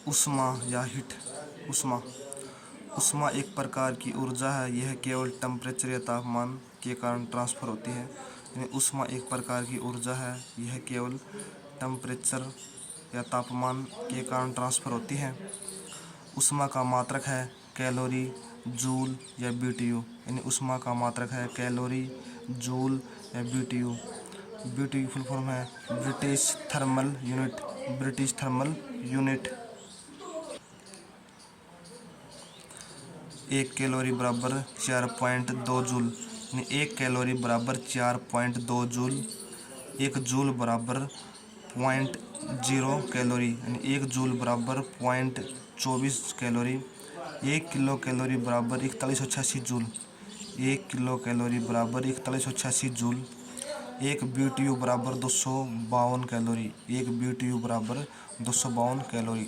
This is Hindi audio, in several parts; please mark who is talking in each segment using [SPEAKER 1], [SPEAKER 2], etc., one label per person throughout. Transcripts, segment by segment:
[SPEAKER 1] ऊष्मा या हीट। ऊष्मा ऊष्मा एक प्रकार की ऊर्जा है। यह केवल टेम्परेचर या तापमान के कारण ट्रांसफर होती है। यानी ऊष्मा एक प्रकार की ऊर्जा है। यह केवल टेम्परेचर या तापमान के कारण ट्रांसफर होती है। ऊष्मा का मात्रक है कैलोरी, जूल या बीटीयू। यानी ऊष्मा का मात्रक है कैलोरी, जूल या बीटीयू। बीटीयू फुल फॉर्म है British thermal unit. British thermal unit. 1 calorie बराबर 4.2 जूल। यानी 1 कैलोरी बराबर 4.2 जूल। 1 जूल बराबर 0.0 कैलोरी। यानी 1 जूल बराबर 0.24 कैलोरी। 1 किलो कैलोरी बराबर 4186 जूल। 1 किलो कैलोरी बराबर 4186 जूल। 1 बीटीयू बराबर 252 कैलोरी। 1 बीटीयू बराबर 252 कैलोरी।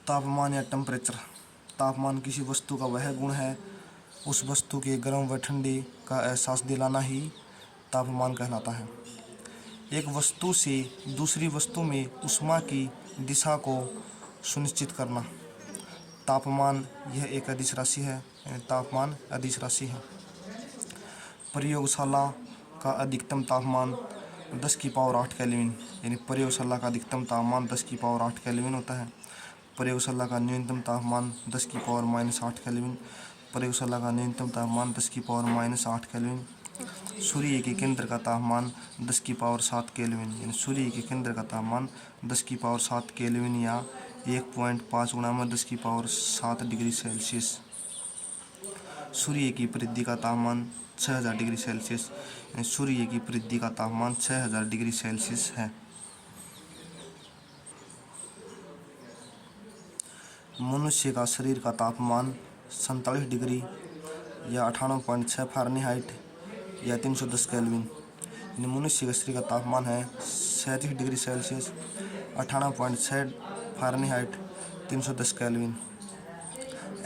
[SPEAKER 1] तापमान या टेम्परेचर। तापमान किसी वस्तु का वह गुण है, उस वस्तु के गर्म व ठंडे का एहसास दिलाना ही तापमान कहलाता है। एक वस्तु से दूसरी वस्तु में ऊष्मा की दिशा को सुनिश्चित करना। तापमान यह एक अदिश राशि है। तापमान अदिश राशि है। प्रयोगशाला का अधिकतम तापमान 10 की पावर 8 केल्विन। यानी प्रयोगशाला का अधिकतम तापमान 10 की पावर 8 केल्विन होता है। प्रयोगशाला का न्यूनतम तापमान 10 की पावर -8 केल्विन। प्रयोगशाला का न्यूनतम तापमान 10 की पावर -8 केल्विन। सूर्य के केंद्र का तापमान 10 की पावर 7 केल्विन। यानी सूर्य के केंद्र का तापमान 10 की पावर 7 केल्विन या 1.5 गुणा में 10 की पावर 7 डिग्री सेल्सियस। सूर्य की परिधि का तापमान 6000 डिग्री सेल्सियस। यानी सूर्य की परिधि का तापमान 6000 डिग्री सेल्सियस है। मनुष्य का शरीर का तापमान 47 डिग्री या 98.6 फ़ारेनहाइट या 310 केल्विन। यानी मनुष्य के शरीर का तापमान है 37 डिग्री सेल्सियस, 98.6 फ़ारेनहाइट, 310 केल्विन।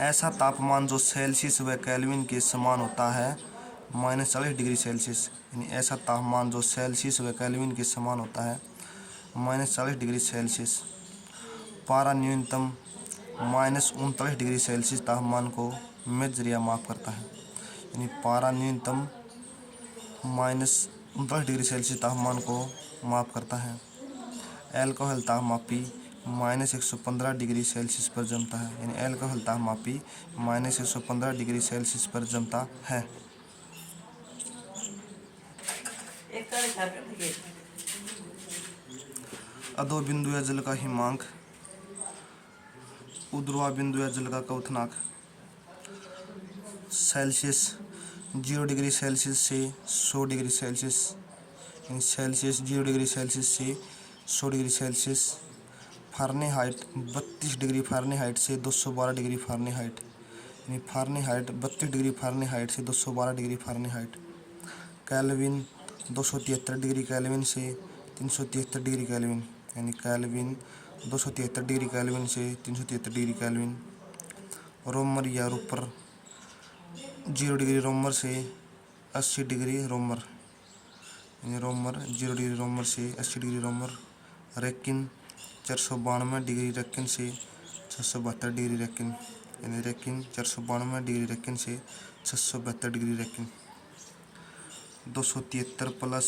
[SPEAKER 1] ऐसा तापमान जो सेल्सियस व केल्विन के समान होता है -40 डिग्री सेल्सियस। यानी ऐसा तापमान जो सेल्सियस व केल्विन के समान होता है -40 डिग्री सेल्सियस। पारा न्यूनतम -39 डिग्री सेल्सियस तापमान को मेजर या माप करता है। यानी पारा न्यूनतम -39 डिग्री सेल्सियस तापमान को माप करता है। एल्कोहल तापमापी -115 डिग्री सेल्सियस पर जमता है। यानी एल्कोहल तापमापी -115 डिग्री सेल्सियस पर जमता है। अधो बिंदु या जल का हिमांक, ऊर्ध्वा बिंदु या जल का क्वथनांक। सेल्सियस 0 डिग्री सेल्सियस से 100 degree Celsius. Celsius 0 degree Celsius से 100 degree Celsius. Fahrenheit 32 degree Fahrenheit से 212 डिग्री फ़ारेनहाइट। यानी फ़ारेनहाइट 32 डिग्री फ़ारेनहाइट से 212 degree Fahrenheit. Kelvin 273 degree kelvin से 373 डिग्री केल्विन। यानी केल्विन 273 डिग्री केल्विन से 373 डिग्री केल्विन। रोमर या रूपर 0 डिग्री रोमर से 80 डिग्री रोमर। यानी रोमर 0 डिग्री रोमर से 80 डिग्री रोमर। रेकिन 492 डिग्री रेकिन से 672 डिग्री रेकिन। यानी रेकिन 492 डिग्री रेकिन से 672 degree Rankine. 273 plus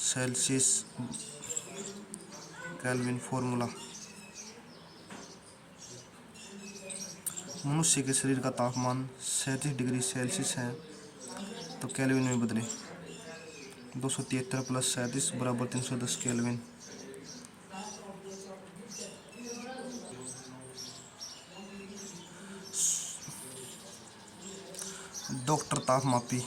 [SPEAKER 1] Celsius Kelvin formula. मनुष्य के शरीर का तापमान 37 डिग्री सेल्सियस है तो केल्विन में बदले। 273 प्लस 37 बराबर 310 केल्विन। डॉक्टर तापमापी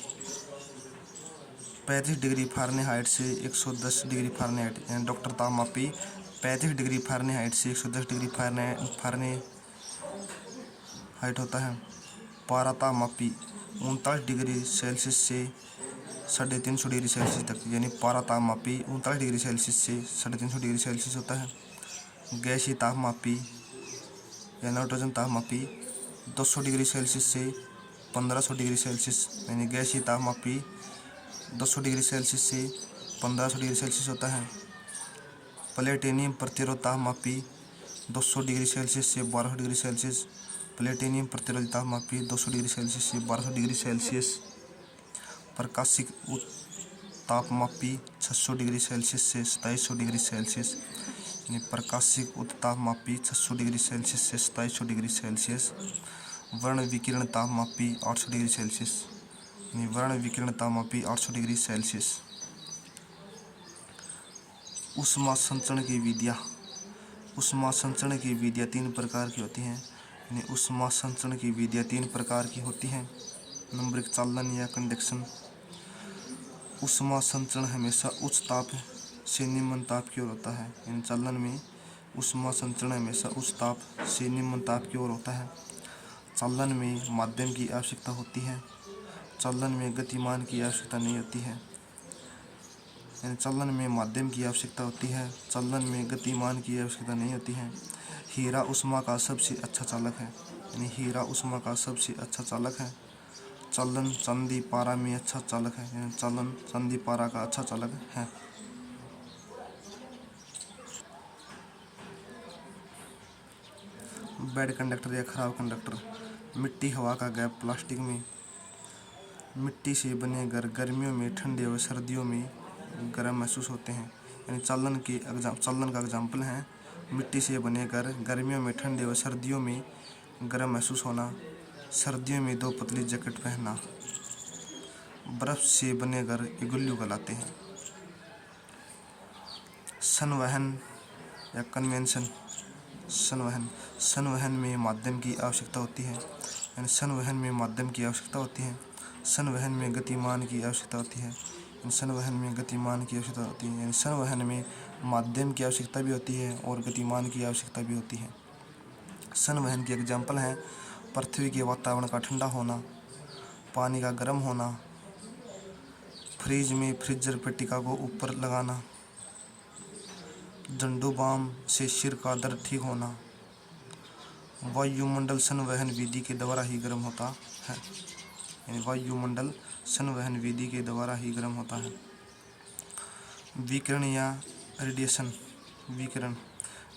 [SPEAKER 1] 35 डिग्री फ़ारेनहाइट से 110 डिग्री फ़ारेनहाइट। यानी डॉक्टर तापमापी 35 डिग्री फ़ारेनहाइट से 110 डिग्री फ़ारेनहाइट होता है। पारा तापमापी 39 डिग्री सेल्सियस से 350 डिग्री सेल्सियस तक। यानी पारा तापमापी 39 डिग्री सेल्सियस से 350 डिग्री सेल्सियस होता है। गैसीय तापमापी या नाइट्रोजन तापमापी 200 डिग्री सेल्सियस से 1500 डिग्री सेल्सियस। यानी गैसीय तापमापी 200 डिग्री सेल्सियस से 1500 डिग्री सेल्सियस होता है। प्लेटिनियम प्रतिरोध तापमापी 200 डिग्री सेल्सियस से 1200 डिग्री सेल्सियस। प्लेटिनियम प्रतिरोध तापमापी 200 डिग्री सेल्सियस से 1200 डिग्री सेल्सियस। प्रकाशिक तापमापी 600 डिग्री सेल्सियस से 2700 डिग्री सेल्सियस। यानी प्रकाशिक तापमापी 600 डिग्री सेल्सियस से 2700 डिग्री सेल्सियस। वर्ण विकिरण तापमापी 800 डिग्री सेल्सियस। यानी वर्ण विकिरण तापमापी 800 डिग्री सेल्सियस। ऊष्मा संचरण की विधियाँ। ऊष्मा संचरण की विधियाँ 3 प्रकार की होती हैं। यानी ऊष्मा संचरण की विधियाँ 3 प्रकार की होती हैं। नंबर 1 चालन या कंडक्शन। ऊष्मा संचरण हमेशा उच्च ताप से निम्न ताप की ओर होता है। यानी चालन में ऊष्मा संचरण हमेशा उच्च ताप से निम्न ताप की ओर होता है। चालन में माध्यम की आवश्यकता होती है। चालन में गतिमान की आवश्यकता नहीं होती है। यानी चालन में माध्यम की आवश्यकता होती है, चालन में गतिमान की आवश्यकता नहीं होती है। हीरा ऊष्मा का सबसे अच्छा चालक है। यानी हीरा ऊष्मा का सबसे अच्छा चालक है। चालन चांदी पारा में अच्छा चालक है। यानी चालन चांदी पारा का अच्छा चालक है। बैड कंडक्टर या खराब कंडक्टर। मिट्टी, हवा का गैप, प्लास्टिक में। मिट्टी से बने घर गर्मियों में ठंडे और सर्दियों में गर्म महसूस होते हैं। यानी चालन का एग्जाम्पल है मिट्टी से बने घर गर्मियों में ठंडे और सर्दियों में गर्म महसूस होना। सर्दियों में 2 पतली जैकेट पहनना। बर्फ से बने घर इग्लू कहलाते हैं। संवहन या कन्वेंशन। संवहन में माध्यम की आवश्यकता होती है। यानी संवहन में माध्यम की आवश्यकता होती है। संवहन में गतिमान की आवश्यकता होती है। संवहन में गतिमान की आवश्यकता होती है। यानी संवहन में माध्यम की आवश्यकता भी होती है और गतिमान की आवश्यकता भी होती है। संवहन के एग्जाम्पल हैं पृथ्वी के वातावरण का ठंडा होना, पानी का गर्म होना, फ्रिज में फ्रीजर पट्टिका को ऊपर लगाना, झंडू बाम से सिर का दर्द ठीक होना। वायुमंडल संवहन विधि के द्वारा ही गर्म होता है। यानी वायुमंडल संवहन विधि के द्वारा ही गर्म होता है। विकिरण या रेडिएशन।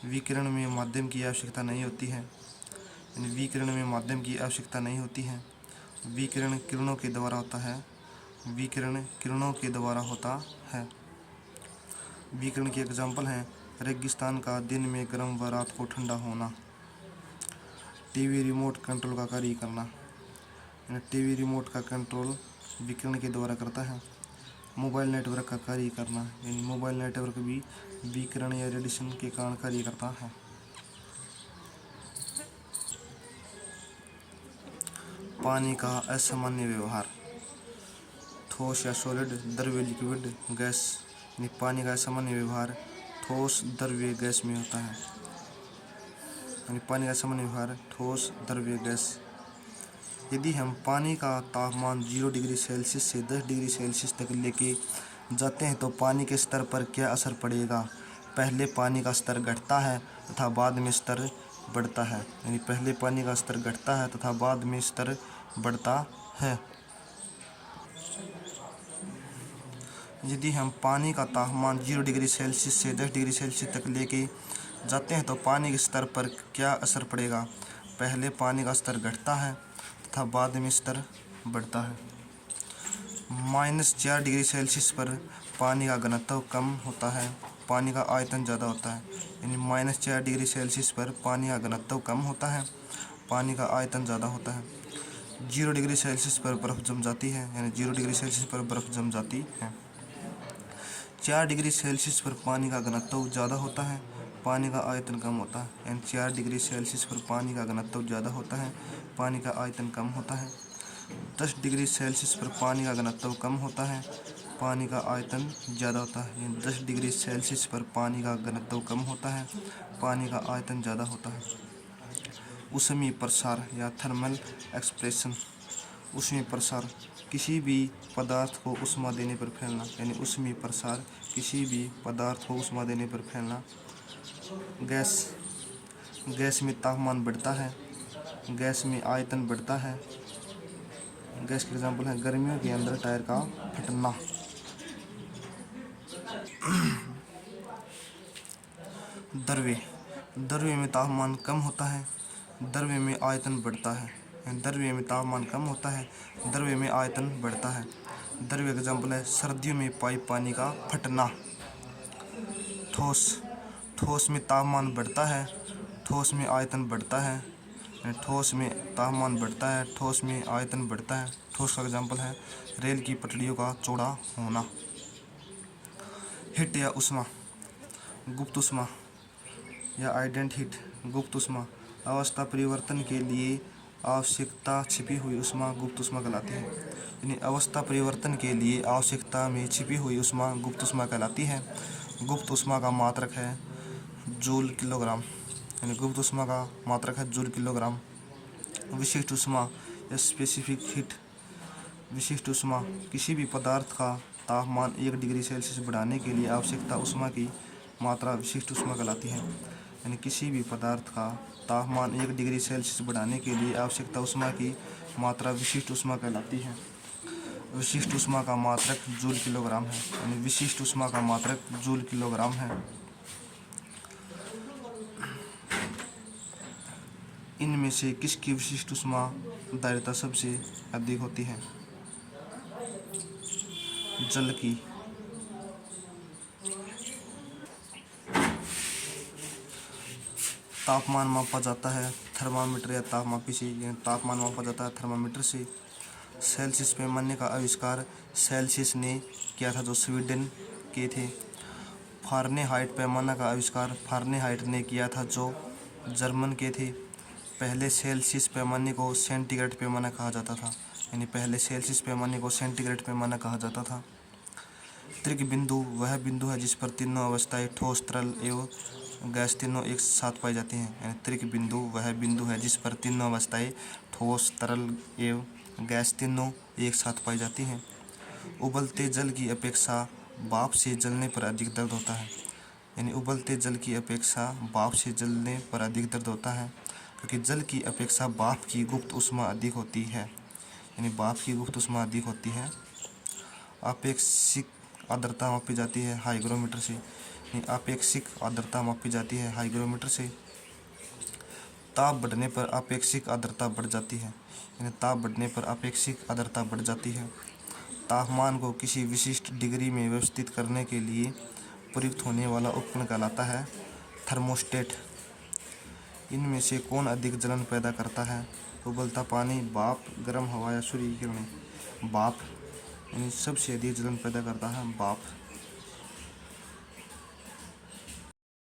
[SPEAKER 1] विकिरण में माध्यम की आवश्यकता नहीं होती है। यानी विकिरण में माध्यम की आवश्यकता नहीं होती है। विकिरण किरणों के द्वारा होता है। विकिरण किरणों के द्वारा होता है। विकिरण के एग्जाम्पल हैं रेगिस्तान का दिन में गर्म व रात को ठंडा होना। टीवी रिमोट कंट्रोल का कार्य करना। यानी टीवी रिमोट का कंट्रोल विकिरण के द्वारा करता है। मोबाइल नेटवर्क का कार्य करना। यानी मोबाइल नेटवर्क भी विकिरण या रेडिएशन के कारण कार्य करता है। पानी का असामान्य व्यवहार। ठोस या सॉलिड, द्रव्य लिक्विड, गैस। यानी पानी का असामान्य व्यवहार ठोस, द्रव्य, गैस में होता है। यानी पानी का सामान्य व्यवहार ठोस, द्रव्य, गैस। यदि हम पानी का तापमान 0 डिग्री सेल्सियस से 10 डिग्री सेल्सियस तक लेके जाते हैं तो पानी के स्तर पर क्या असर पड़ेगा? पहले पानी का स्तर घटता है तथा बाद में स्तर बढ़ता है। यानी पहले पानी का स्तर घटता है तथा बाद में स्तर बढ़ता है। यदि हम पानी का तापमान 0 डिग्री सेल्सियस से 10 डिग्री सेल्सियस तक लेके जाते हैं तो पानी के स्तर पर क्या असर पड़ेगा? पहले पानी का स्तर घटता है तथा बाद में स्तर बढ़ता है। -4 डिग्री सेल्सियस पर पानी का घनत्व कम होता है, पानी का आयतन ज़्यादा होता है। यानी -4 डिग्री सेल्सियस पर पानी का घनत्व कम होता है, पानी का आयतन ज़्यादा होता है। 0 डिग्री सेल्सियस पर बर्फ़ जम जाती है। यानी 0 डिग्री सेल्सियस पर बर्फ़ जम जाती है। 4 डिग्री सेल्सियस पर पानी का घनत्व ज़्यादा होता है, पानी का आयतन कम होता है। यानी 4 डिग्री सेल्सियस पर पानी का घनत्व ज़्यादा होता है, पानी का आयतन कम होता है। 10 डिग्री सेल्सियस पर पानी का घनत्व कम होता है, पानी का आयतन ज़्यादा होता है। यानी 10 डिग्री सेल्सियस पर पानी का घनत्व कम होता है, पानी का आयतन ज़्यादा होता है। ऊष्मीय प्रसार या थर्मल एक्सप्रेशन। ऊष्मीय प्रसार किसी भी पदार्थ को ऊष्मा देने पर फैलना। यानी ऊष्मीय प्रसार किसी भी पदार्थ को ऊष्मा देने पर फैलना। गैस में तापमान बढ़ता है, गैस में आयतन बढ़ता है। गैस के एग्जाम्पल है गर्मियों के अंदर टायर का फटना। द्रव्य, द्रव्य में तापमान कम होता है, द्रव्य में आयतन बढ़ता है। द्रव्य में तापमान कम होता है, द्रव्य में आयतन बढ़ता है। द्रव्य एग्जाम्पल है सर्दियों में पाइप पानी का फटना। ठोस, ठोस में तापमान बढ़ता है, ठोस में आयतन बढ़ता है। ठोस में तापमान बढ़ता है, ठोस में आयतन बढ़ता है। ठोस का एग्जाम्पल है रेल की पटरियों का चौड़ा होना। हिट या उष्मा, गुप्त उष्मा या आइडेंट हीट। गुप्त उष्मा अवस्था परिवर्तन के लिए आवश्यकता छिपी हुई उष्मा गुप्त उष्मा कहलाती है। यानी अवस्था परिवर्तन के लिए आवश्यकता में छिपी हुई उष्मा गुप्त उष्मा कहलाती है। गुप्त उष्मा का मात्रक है जूल किलोग्राम। यानी गुप्त उष्मा का मात्रक है जूल किलोग्राम। विशिष्ट उष्मा या स्पेसिफिक हीट, विशिष्ट उष्मा किसी भी पदार्थ का तापमान 1 डिग्री सेल्सियस बढ़ाने के लिए आवश्यकता उष्मा की मात्रा विशिष्ट उष्मा कहलाती है। यानी किसी भी पदार्थ का तापमान 1 डिग्री सेल्सियस बढ़ाने के लिए आवश्यकता उष्मा की मात्रा विशिष्ट उष्मा कहलाती है। विशिष्ट उष्मा का मात्रक जूल किलोग्राम है। यानी विशिष्ट उष्मा का मात्रक जूल किलोग्राम है। इनमें से किसकी विशिष्ट उष्मा दायरता सबसे अधिक होती है? जल की। तापमान मापा जाता है थर्मामीटर या तापमापी से। तापमान मापा जाता है थर्मामीटर से। सेल्सियस पैमाने का आविष्कार सेल्सियस ने किया था जो स्वीडन के थे। फारेनहाइट पैमाना का आविष्कार फारेनहाइट ने किया था जो जर्मन के थे। पहले सेल्सियस पैमाने को सेंटीग्रेड पैमाना कहा जाता था। यानी पहले सेल्सियस पैमाने को सेंटीग्रेड पैमाना कहा जाता था। त्रिक बिंदु वह बिंदु है जिस पर तीनों अवस्थाएं ठोस, तरल एवं गैस तीनों एक साथ पाई जाती हैं। यानी त्रिक बिंदु वह बिंदु है जिस पर तीनों अवस्थाएं ठोस, तरल एवं गैस तीनों एक साथ पाई जाती हैं। उबलते जल की अपेक्षा भाप से जलने पर अधिक दर्द होता है। यानी उबलते जल की अपेक्षा भाप से जलने पर अधिक दर्द होता है क्योंकि जल की अपेक्षा भाप की गुप्त उष्मा अधिक होती है। यानी भाप की गुप्त उष्मा अधिक होती है। आपेक्षिक आर्द्रता मापी जाती है हाइग्रोमीटर से। आपेक्षिक आर्द्रता मापी जाती है हाइग्रोमीटर से। ताप बढ़ने पर आपेक्षिक आर्द्रता बढ़ जाती है। यानी ताप बढ़ने पर आपेक्षिक आर्द्रता बढ़ जाती है। तापमान को किसी विशिष्ट डिग्री में व्यवस्थित करने के लिए प्रयुक्त होने वाला उपकरण कहलाता है थर्मोस्टेट। इनमें से कौन अधिक जलन पैदा करता है? उबलता पानी, भाप, गर्म हवा या सूर्य की किरणें? भाप। यानी सबसे अधिक जलन पैदा करता है भाप।